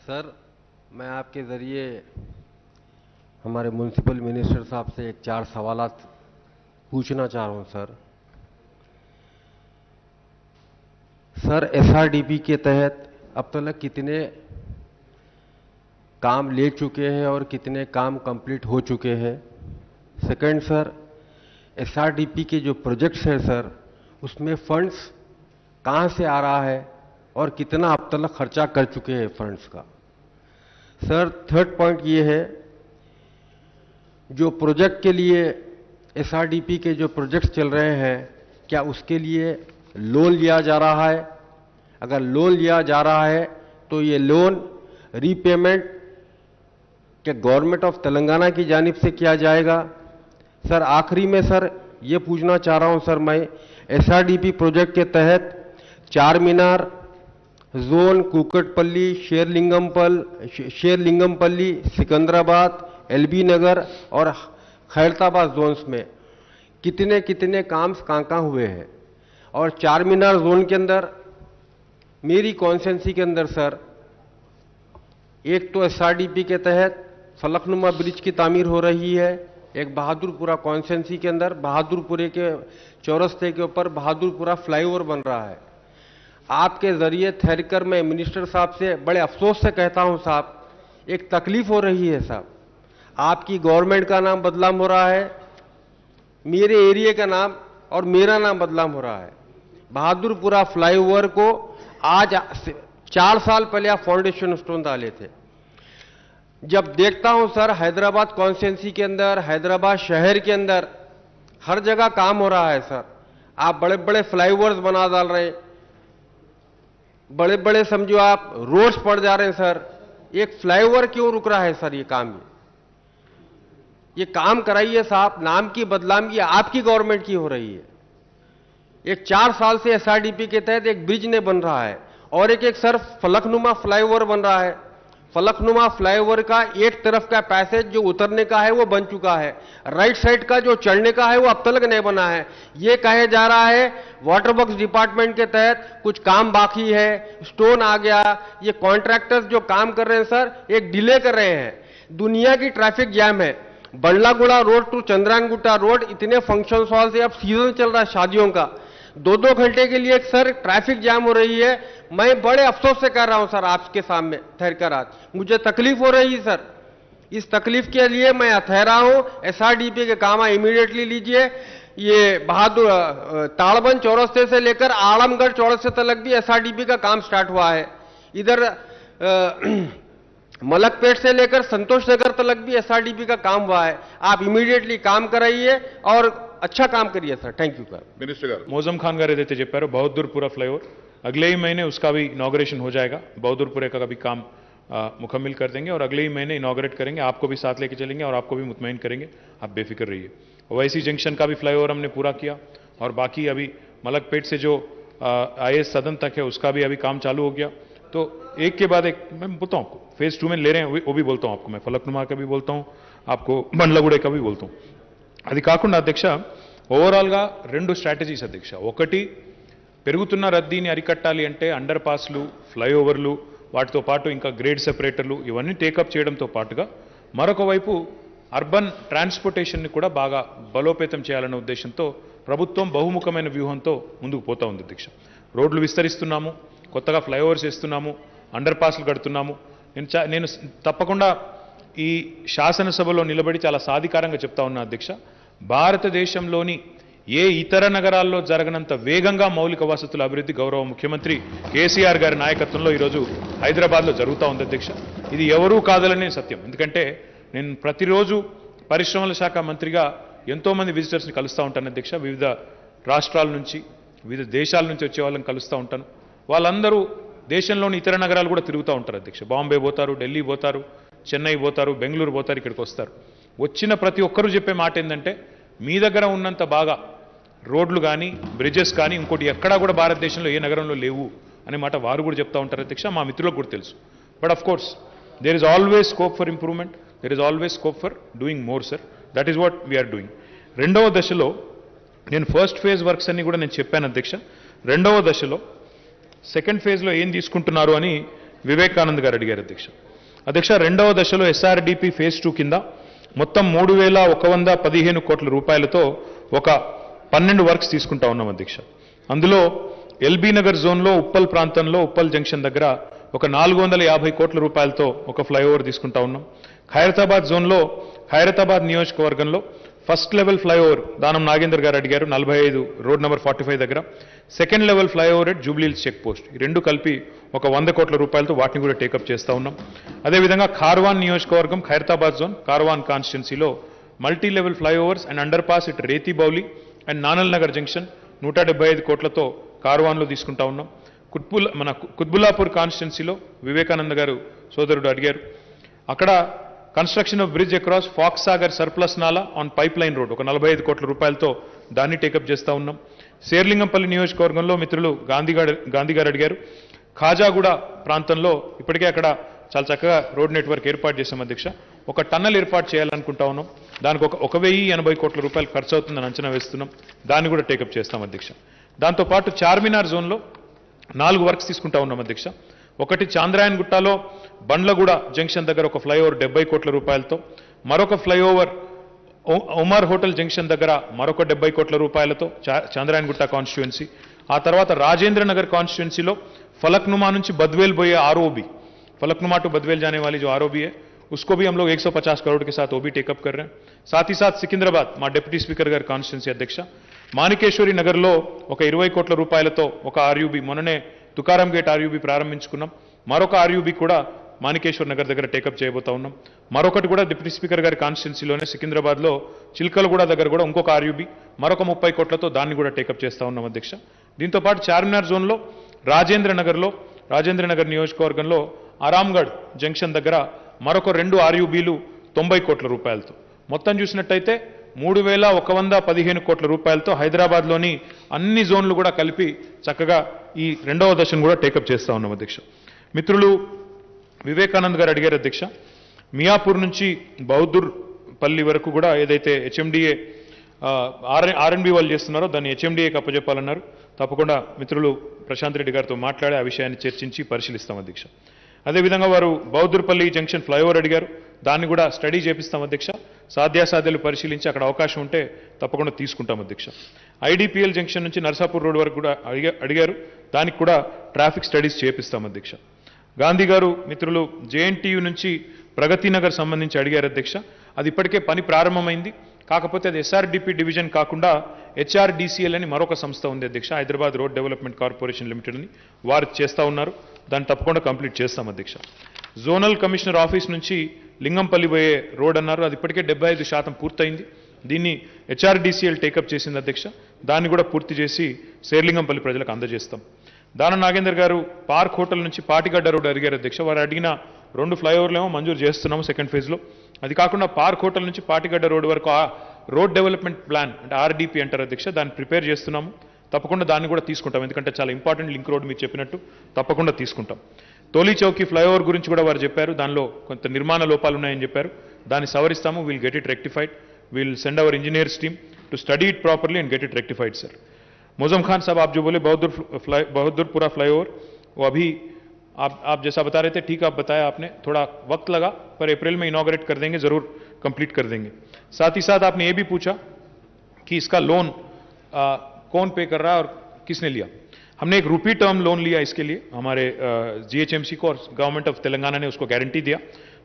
Sir, मैं आपके ज़रिए हमारे म्युनिसिपल मिनिस्टर साहब से एक 4 सवालात पूछना चाह रहा हूं सर। सर, एसआरडीपी के तहत अब तक कितने काम ले चुके हैं और कितने काम कंप्लीट हो चुके हैं? सेकंड सर, एसआरडीपी के जो प्रोजेक्ट्स हैं सर, उसमें फंड्स कहां से आ रहा है और कितना अब तक खर्चा कर चुके हैं फंड्स का? सर, थर्ड पॉइंट ये है, जो प्रोजेक्ट के लिए एसआरडीपी के जो प्रोजेक्ट्स चल रहे हैं, क्या उसके लिए लोन लिया जा रहा है? अगर लोन लिया जा रहा है तो ये लोन रीपेमेंट क्या गवर्नमेंट ऑफ तेलंगाना की जानिब से किया जाएगा? सर, आखिरी में सर ये पूछना चाह रहा हूं सर, मैं एसआरडीपी प्रोजेक्ट के तहत चार मीनार जोन, कुकटपल्ली, शेरलिंगमपल्ली, सिकंदराबाद, एलबी नगर और खैरताबाद जोन्स में कितने कितने काम कहां हुए हैं? और चार मीनार जोन के अंदर मेरी कॉन्स्टिट्यूंसी के अंदर सर, एक तो एसआरडीपी के तहत फलकनुमा ब्रिज की तामीर हो रही है, एक बहादुरपुरा कॉन्स्टिट्यूंसी के अंदर बहादुरपुरे के चौरस्ते के ऊपर बहादुरपुरा फ्लाईओवर बन रहा है। आपके जरिए ठहरकर मैं मिनिस्टर साहब से बड़े अफसोस से कहता हूं साहब, एक तकलीफ हो रही है साहब, आपकी गवर्नमेंट का नाम बदनाम हो रहा है, मेरे एरिया का नाम और मेरा नाम बदनाम हो रहा है। बहादुरपुरा फ्लाईओवर को आज 4 साल पहले आप फाउंडेशन स्टोन डाले थे। जब देखता हूं सर, हैदराबाद कॉन्स्टिट्यूंसी के अंदर, हैदराबाद शहर के अंदर हर जगह काम हो रहा है सर, आप बड़े बड़े फ्लाईओवर्स बना डाल रहे हैं, बड़े बड़े समझो आप रोड्स पड़ जा रहे हैं सर, एक फ्लाईओवर क्यों रुक रहा है सर? ये काम कराइए साहब, नाम की बदनामी आपकी गवर्नमेंट की हो रही है। एक 4 साल से एसआरडीपी के तहत एक ब्रिज नहीं बन रहा है और एक सर फलकनुमा फ्लाईओवर बन रहा है। फलकनुमा फ्लाईओवर का एक तरफ का पैसेज जो उतरने का है वो बन चुका है, राइट साइड का जो चढ़ने का है वो अब तक नहीं बना है। ये कहे जा रहा है वाटर वर्क्स डिपार्टमेंट के तहत कुछ काम बाकी है, स्टोन आ गया। ये कॉन्ट्रैक्टर्स जो काम कर रहे हैं सर, एक डिले कर रहे हैं। दुनिया की ट्रैफिक जैम है, बल्लागुड़ा रोड टू चंद्रांगुट्टा रोड, इतने फंक्शन हॉल से अब सीजन चल रहा है शादियों का, 2-2 घंटे के लिए सर ट्रैफिक जाम हो रही है। मैं बड़े अफसोस से कह रहा हूं सर आपके सामने ठहरकर, आज मुझे तकलीफ हो रही है सर। इस तकलीफ के लिए मैं ठहरा हूं, एसआरडीपी के काम इमीडिएटली लीजिए। ये बहादुर ताड़बंद चौरस्ते से लेकर आलमगढ़ चौरस्ते तक भी एसआरडीपी का काम स्टार्ट हुआ है। इधर मलकपेट से लेकर संतोष नगर तक भी एसआरडीपी का काम हुआ है। आप इमीडिएटली काम कराइए और अच्छा काम करिए sir. Thank you sir. Minister गाరు मौजम खान गाరు ఏదైతే చెప్పారో బహదూర్పురా फ्लाईओवर अगले ही महीने उसका भी इनॉग्रेशन हो जाएगा। बहादुरपुरे का भी काम मुकम्मल कर देंगे और अगले ही महीने इनॉग्रेट करेंगे। आपको भी साथ लेके चलेंगे और आपको भी मुतमईन करेंगे, आप बेफिक्र रहिए। ओवैसी जंक्शन का भी फ्लाईओवर हमने पूरा किया और बाकी अभी मलकपेट से जो आईएएस सदन तक है उसका भी अभी काम चालू हो गया। तो एक के बाद एक मैं बोलता हूँ आपको, फेज 2 में ले रहे हैं वो भी बोलता हूँ आपको, मैं फलकनुमा का भी बोलता हूँ आपको, బండ్లగూడ का भी बोलता हूँ। అది కాకుండా అధ్యక్ష, ఓవరాల్గా 2 స్ట్రాటజీస్ అధ్యక్ష. ఒకటి, పెరుగుతున్న రద్దీని అరికట్టాలి అంటే అండర్ పాస్లు, ఫ్లైఓవర్లు, వాటితో పాటు ఇంకా గ్రేడ్ సెపరేటర్లు ఇవన్నీ టేకప్ చేయడంతో పాటుగా మరొక వైపు అర్బన్ ట్రాన్స్పోర్టేషన్ని కూడా బాగా బలోపేతం చేయాలనే ఉద్దేశంతో ప్రభుత్వం బహుముఖమైన వ్యూహంతో ముందుకు పోతా ఉంది అధ్యక్ష. రోడ్లు విస్తరిస్తున్నాము, కొత్తగా ఫ్లైఓవర్స్ వేస్తున్నాము, అండర్ పాస్లు కడుతున్నాము. నేను తప్పకుండా ఈ శాసనసభలో నిలబడి చాలా సాధికారంగా చెప్తా ఉన్నా అధ్యక్ష, భారతదేశంలోని ఏ ఇతర నగరాల్లో జరగనంత వేగంగా మౌలిక వసతుల అభివృద్ధి గౌరవ ముఖ్యమంత్రి కేసీఆర్ గారి నాయకత్వంలో ఈరోజు హైదరాబాద్లో జరుగుతూ ఉంది అధ్యక్ష. ఇది ఎవరూ కాదలనే సత్యం. ఎందుకంటే నేను ప్రతిరోజు పరిశ్రమల శాఖ మంత్రిగా ఎంతోమంది విజిటర్స్ని కలుస్తూ ఉంటాను అధ్యక్ష. వివిధ రాష్ట్రాల నుంచి, వివిధ దేశాల నుంచి వచ్చే వాళ్ళని కలుస్తూ ఉంటాను. వాళ్ళందరూ దేశంలోని ఇతర నగరాలు కూడా తిరుగుతూ ఉంటారు అధ్యక్ష. బాంబే పోతారు, ఢిల్లీ పోతారు, చెన్నై పోతారు, బెంగళూరు పోతారు, ఇక్కడికి వస్తారు. వచ్చిన ప్రతి ఒక్కరూ చెప్పే మాట ఏంటంటే, మీ దగ్గర ఉన్నంత బాగా రోడ్లు కానీ బ్రిడ్జెస్ కానీ ఇంకోటి ఎక్కడా కూడా భారతదేశంలో ఏ నగరంలో లేవు అనే మాట వారు కూడా చెప్తా ఉంటారు అధ్యక్ష. మా మిత్రులకు కూడా తెలుసు. But of course there is always scope for improvement, there is always scope for doing more sir. That is what we are doing. రెండవ దశలో నేను ఫస్ట్ ఫేజ్ వర్క్స్ అన్ని కూడా నేను చెప్పాను అధ్యక్ష. రెండవ దశలో సెకండ్ ఫేజ్లో ఏం తీసుకుంటున్నారు అని వివేకానంద్ గారు అడిగారు అధ్యక్ష. అధ్యక్ష, రెండవ దశలో ఎస్ఆర్డిపి ఫేజ్ 2 కింద మొత్తం 3,115 కోట్ల రూపాయలతో ఒక 12 వర్క్స్ తీసుకుంటా ఉన్నాం అధ్యక్ష. అందులో ఎల్బీ నగర్ జోన్లో ఉప్పల్ ప్రాంతంలో ఉప్పల్ జంక్షన్ దగ్గర ఒక 450 కోట్ల రూపాయలతో ఒక ఫ్లైఓవర్ తీసుకుంటా ఉన్నాం. ఖైరతాబాద్ జోన్లో ఖైరతాబాద్ నియోజకవర్గంలో first level flyover Danam Nagender గారు అడిగారు 45 రోడ్ నెంబర్ 45 దగ్గర. Second level flyover at Jubilee Hills check post. ఈ రెండు కలిపి ఒక 100 కోట్ల రూపాయలతో వాటిని కూడా టేకప్ చేస్తా ఉన్నాం. అదేవిధంగా కార్వాన్ నియోజకవర్గం ఖైరతాబాద్ జోన్ కార్వాన్ కాన్స్టిట్యున్సీలో multi level flyovers and underpass at Rethi Bowli and Nanal Nagar junction 175 కోట్లతో కార్వాన్లో తీసుకుంటా ఉన్నాం. కుత్బుల్లాపూర్ కాన్స్టిట్యున్సీలో వివేకానంద గారు సోదరుడు అడిగారు. అక్కడ construction of bridge across Fox Sagar surplus nala on pipeline road ఒక 45 కోట్ల రూపాయలతో దాన్ని టేకప్ చేస్తా ఉన్నాం. శేర్లింగంపల్లి నియోజకవర్గంలో మిత్రులు గాంధీ గారు అడిగారు. ఖాజాగూడ ప్రాంతంలో ఇప్పటికే అక్కడ చాలా చక్కగా రోడ్ నెట్వర్క్ ఏర్పాటు చేశాం అధ్యక్ష. ఒక టన్నల్ ఏర్పాటు చేయాలనుకుంటా ఉన్నాం. దానికి ఒక 1,080 కోట్ల రూపాయలు ఖర్చు అవుతుందని అంచనా వేస్తున్నాం. దాన్ని కూడా టేకప్ చేస్తాం అధ్యక్ష. దాంతోపాటు చార్మినార్ జోన్లో 4 వర్క్స్ తీసుకుంటా ఉన్నాం అధ్యక్ష. ఒకటి చాంద్రాయన్ గుట్టలో బండ్లగూడ జంక్షన్ దగ్గర ఒక ఫ్లైఓవర్ 70 కోట్ల రూపాయలతో, మరొక ఫ్లైఓవర్ ఉమర్ హోటల్ జంక్షన్ దగ్గర మరొక 70 కోట్ల రూపాయలతో చాంద్రాయన్ గుట్ట కాన్స్టిట్యుయెన్సీ. ఆ తర్వాత రాజేంద్ర నగర్ కాన్స్టిట్యుయెన్సీలో फलकनुमा నుంచి बदवेल बोए आरओबी, फलकनुमा टू बदवेल जाने वाली जो आरओबी है उसको भी हम लोग 150 करोड़ के साथ वो भी टेकअप कर रहे हैं. साथ ही साथ सिकंदराबाद మా డిప్యూటీ స్పీకర్ గారి కాన్స్టిట్యుయెన్సీ అధ్యక్ష మాణికేశ్వరి నగర్లో ఒక 20 కోట్ల రూపాయలతో ఒక ఆర్యూబీ మొన్ననే తుకారాం గేట్ ఆర్యూబీ ప్రారంభించుకున్నాం. మరొక ఆర్యూబీ కూడా మాణికేశ్వర్ నగర్ దగ్గర టేకప్ చేయబోతా ఉన్నాం. మరొకటి కూడా డిప్యూటీ స్పీకర్ గారి కాన్స్టిట్యుయెన్సీలోనే సికింద్రాబాద్లో చిల్కలగూడ దగ్గర కూడా ఇంకొక ఆర్యూబీ మరొక 30 కోట్లతో దాన్ని కూడా టేకప్ చేస్తా ఉన్నాం అధ్యక్ష. దీంతో పాటు చార్మినార్ జోన్లో రాజేంద్ర నగర్ నియోజకవర్గంలో ఆరాంగఢ్ జంక్షన్ దగ్గర మరొక 2 ఆర్యూబీలు 90 కోట్ల రూపాయలతో మొత్తం చూసినట్టయితే 3,115 కోట్ల రూపాయలతో హైదరాబాద్లోని అన్ని జోన్లు కూడా కలిపి చక్కగా ఈ రెండవ దశను కూడా టేకప్ చేస్తా ఉన్నాం అధ్యక్ష. మిత్రులు వివేకానంద్ గారు అడిగారు అధ్యక్ష, మియాపూర్ నుంచి బహదూర్ పల్లి వరకు కూడా ఏదైతే హెచ్ఎండిఏ ఆర్ఎండ్బి వాళ్ళు చేస్తున్నారో దాన్ని హెచ్ఎండిఏకి అప్పచెప్పాలన్నారు. తప్పకుండా మిత్రులు ప్రశాంత్ రెడ్డి గారితో మాట్లాడి ఆ విషయాన్ని చర్చించి పరిశీలిస్తాం అధ్యక్ష. అదేవిధంగా వారు బహదూర్పల్లి జంక్షన్ ఫ్లైఓవర్ అడిగారు, దాన్ని కూడా స్టడీ చేపిస్తాం అధ్యక్ష. సాధ్యాసాధ్యాలు పరిశీలించి అక్కడ అవకాశం ఉంటే తప్పకుండా తీసుకుంటాం అధ్యక్ష. ఐడిపిఎల్ జంక్షన్ నుంచి నర్సాపూర్ రోడ్ వరకు కూడా అడిగారు, దానికి కూడా ట్రాఫిక్ స్టడీస్ చేపిస్తాం అధ్యక్ష. గాంధీ గారు మిత్రులు జేఎన్టీయూ నుంచి ప్రగతి నగర్ సంబంధించి అడిగారు అధ్యక్ష. అది ఇప్పటికే పని ప్రారంభమైంది, కాకపోతే అది ఎస్ఆర్డిపి డివిజన్ కాకుండా హెచ్ఆర్డిసిఎల్ అని మరొక సంస్థ ఉంది అధ్యక్ష, Hyderabad road development corporation limited అని వారు చేస్తూ ఉన్నారు. దాన్ని తప్పకుండా కంప్లీట్ చేస్తాం అధ్యక్ష. జోనల్ కమిషనర్ ఆఫీస్ నుంచి లింగంపల్లి పోయే రోడ్ అన్నారు, అది ఇప్పటికే 75% పూర్తయింది. దీన్ని హెచ్ఆర్డిసిఎల్ టేకప్ చేసింది అధ్యక్ష. దాన్ని కూడా పూర్తి చేసి శేర్లింగంపల్లి ప్రజలకు అందజేస్తాం. దానం నాగేందర్ గారు పార్క్ హోటల్ నుంచి పాటిగడ్డ రోడ్ అడిగారు అధ్యక్ష. వారు అడిగిన 2 ఫ్లైఓవర్లేమో మంజూరు చేస్తున్నాము సెకండ్ ఫేజ్లో. అది కాకుండా పార్క్ హోటల్ నుంచి పాటిగడ్డ రోడ్ వరకు రోడ్ డెవలప్మెంట్ ప్లాన్ అంటే ఆర్డీపీ అంటారు అధ్యక్ష, దాన్ని ప్రిపేర్ చేస్తున్నాము. తప్పకుండా దాన్ని కూడా తీసుకుంటాం, ఎందుకంటే చాలా ఇంపార్టెంట్ లింక్ రోడ్ మీరు చెప్పినట్టు తప్పకుండా తీసుకుంటాం. తోలీ చౌకీ ఫ్లైఓవర్ గురించి కూడా వారు చెప్పారు, దానిలో కొంత నిర్మాణ లోపాలు ఉన్నాయని చెప్పారు, దాన్ని సవరిస్తాము. Will get it rectified, will send our engineers team to study it properly and get it rectified sir. Moazzam Khan sahab, आप जो बोले बहादुरपुरा फ्लाईओवर, वो अभी आप जैसा बता रहे थे ठीक आप बताया आपने, थोड़ा वक्त लगा पर अप्रैल में इनॉग्रेट कर देंगे, जरूर कंप्लीट कर देंगे. साथ ही साथ आपने ये भी पूछा कि इसका लोन कौन पे कर रहा है और किसने लिया. हमने एक रुपी टर्म लोन लिया इसके लिए, हमारे जीएचएमसी को, और गवर्नमेंट ऑफ तेलंगाना ने उसको गारंटी दिया.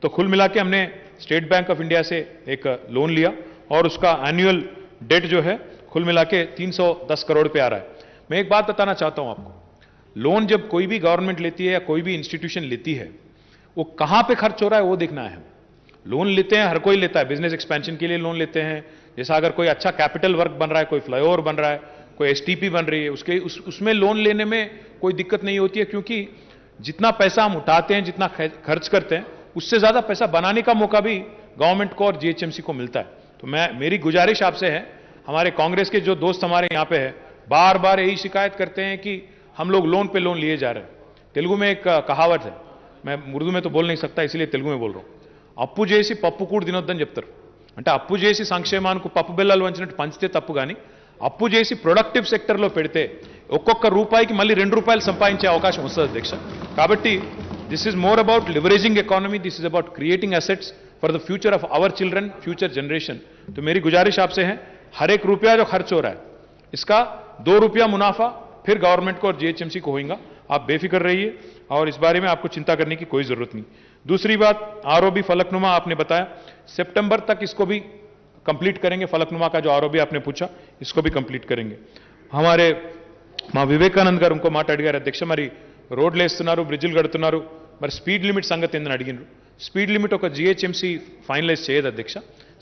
तो कुल मिला के हमने स्टेट बैंक ऑफ इंडिया से एक लोन लिया और उसका एनुअल डेट जो है कुल मिला के 310 करोड़ पे आ रहा है. मैं एक बात बताना चाहता हूं आपको, लोन जब कोई भी गवर्नमेंट लेती है या कोई भी इंस्टीट्यूशन लेती है, वो कहां पे खर्च हो रहा है वो देखना है. लोन लेते हैं, हर कोई लेता है, बिजनेस एक्सपेंशन के लिए लोन लेते हैं. जैसा अगर कोई अच्छा कैपिटल वर्क बन रहा है, कोई फ्लाईओवर बन रहा है, कोई एसटीपी बन रही है, उसमें लोन लेने में कोई दिक्कत नहीं होती है, क्योंकि जितना पैसा हम उठाते हैं, जितना खर्च करते हैं, उससे ज्यादा पैसा बनाने का मौका भी गवर्नमेंट को और जीएचएमसी को मिलता है. तो मेरी गुजारिश आपसे है, हमारे कांग्रेस के जो दोस्त हमारे यहाँ पे है बार बार यही शिकायत करते हैं कि हम लोग लोन पे लोन लिए जा रहे हैं. तेलुगु में एक कहावत है, मैं उर्दू में तो बोल नहीं सकता इसलिए तेलुगु में बोल रहा हूं. అప్పు చేసి పప్పు కూడు తినొద్దని చెప్తారు. అంటే అప్పు చేసి సంక్షేమానికి పప్పు బెల్లాలు వంచినట్టు పంచితే తప్పు, కానీ అప్పు చేసి ప్రొడక్టివ్ సెక్టర్లో పెడితే ఒక్కొక్క రూపాయికి మళ్ళీ 2 రూపాయలు సంపాదించే అవకాశం వస్తుంది అధ్యక్ష. కాబట్టి This is more about leveraging economy. This is about creating assets for the future of our children, future generation. तो मेरी गुजारिश आपसे है, हर एक रुपया जो खर्च हो रहा है, इसका 2 रुपया मुनाफा फिर गवर्नमेंट को और जीएचएमसी को होगा. आप बेफिक्र रहिए और इस बारे में आपको चिंता करने की कोई जरूरत नहीं. दूसरी बात, आरओबी फलकनुमा आपने बताया, सितंबर तक इसको भी कंप्लीट करेंगे. फलकनुमा का जो आरओबी आपने पूछा, इसको भी कंप्लीट करेंगे. हमारे మా వివేకానంద్ గారు ఇంకో మాట అడిగారు అధ్యక్ష, మరి రోడ్లు వేస్తున్నారు, బ్రిడ్జిలు కడుతున్నారు, మరి స్పీడ్ లిమిట్ సంగతి ఏందని అడిగినారు. స్పీడ్ లిమిట్ ఒక జీహెచ్ఎంసీ ఫైనలైజ్ చేయదు అధ్యక్ష.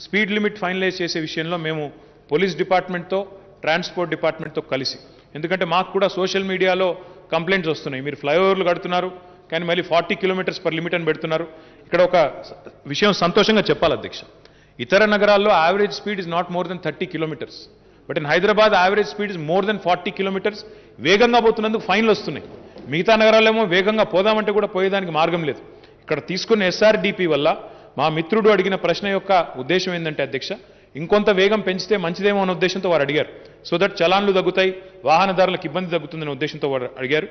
స్పీడ్ లిమిట్ ఫైనలైజ్ చేసే విషయంలో మేము పోలీస్ డిపార్ట్మెంట్తో, ట్రాన్స్పోర్ట్ డిపార్ట్మెంట్తో కలిసి, ఎందుకంటే మాకు కూడా సోషల్ మీడియాలో కంప్లైంట్స్ వస్తున్నాయి, మీరు ఫ్లైఓవర్లు కడుతున్నారు కానీ మళ్ళీ 40 కిలోమీటర్స్ పర్ లిమిట్ అని పెడుతున్నారు. ఇక్కడ ఒక విషయం సంతోషంగా చెప్పాలి అధ్యక్ష, ఇతర నగరాల్లో average speed is not more than 30 kilometres, but in Hyderabad average speed is more than 40 kilometres. వేగంగా పోతున్నందుకు ఫైన్లు వస్తున్నాయి. మిగతా నగరాలేమో వేగంగా పోదామంటే కూడా పోయేదానికి మార్గం లేదు. ఇక్కడ తీసుకున్న ఎస్ఆర్డిపి వల్ల మా మిత్రుడు అడిగిన ప్రశ్న యొక్క ఉద్దేశం ఏంటంటే అధ్యక్ష, ఇంకొంత వేగం పెంచితే మంచిదేమో అనే ఉద్దేశంతో వారు అడిగారు. సో దట్ చలాన్లు తగ్గుతాయి, వాహనదారులకు ఇబ్బంది తగ్గుతుందనే ఉద్దేశంతో వారు అడిగారు.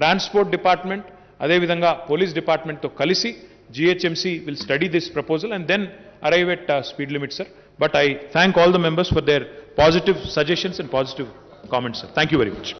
ట్రాన్స్పోర్ట్ డిపార్ట్మెంట్ అదేవిధంగా పోలీస్ డిపార్ట్మెంట్తో కలిసి GHMC will study this proposal and then arrive at speed limit, sir. But I thank all the members for their positive suggestions and positive comments, sir. Thank you very much.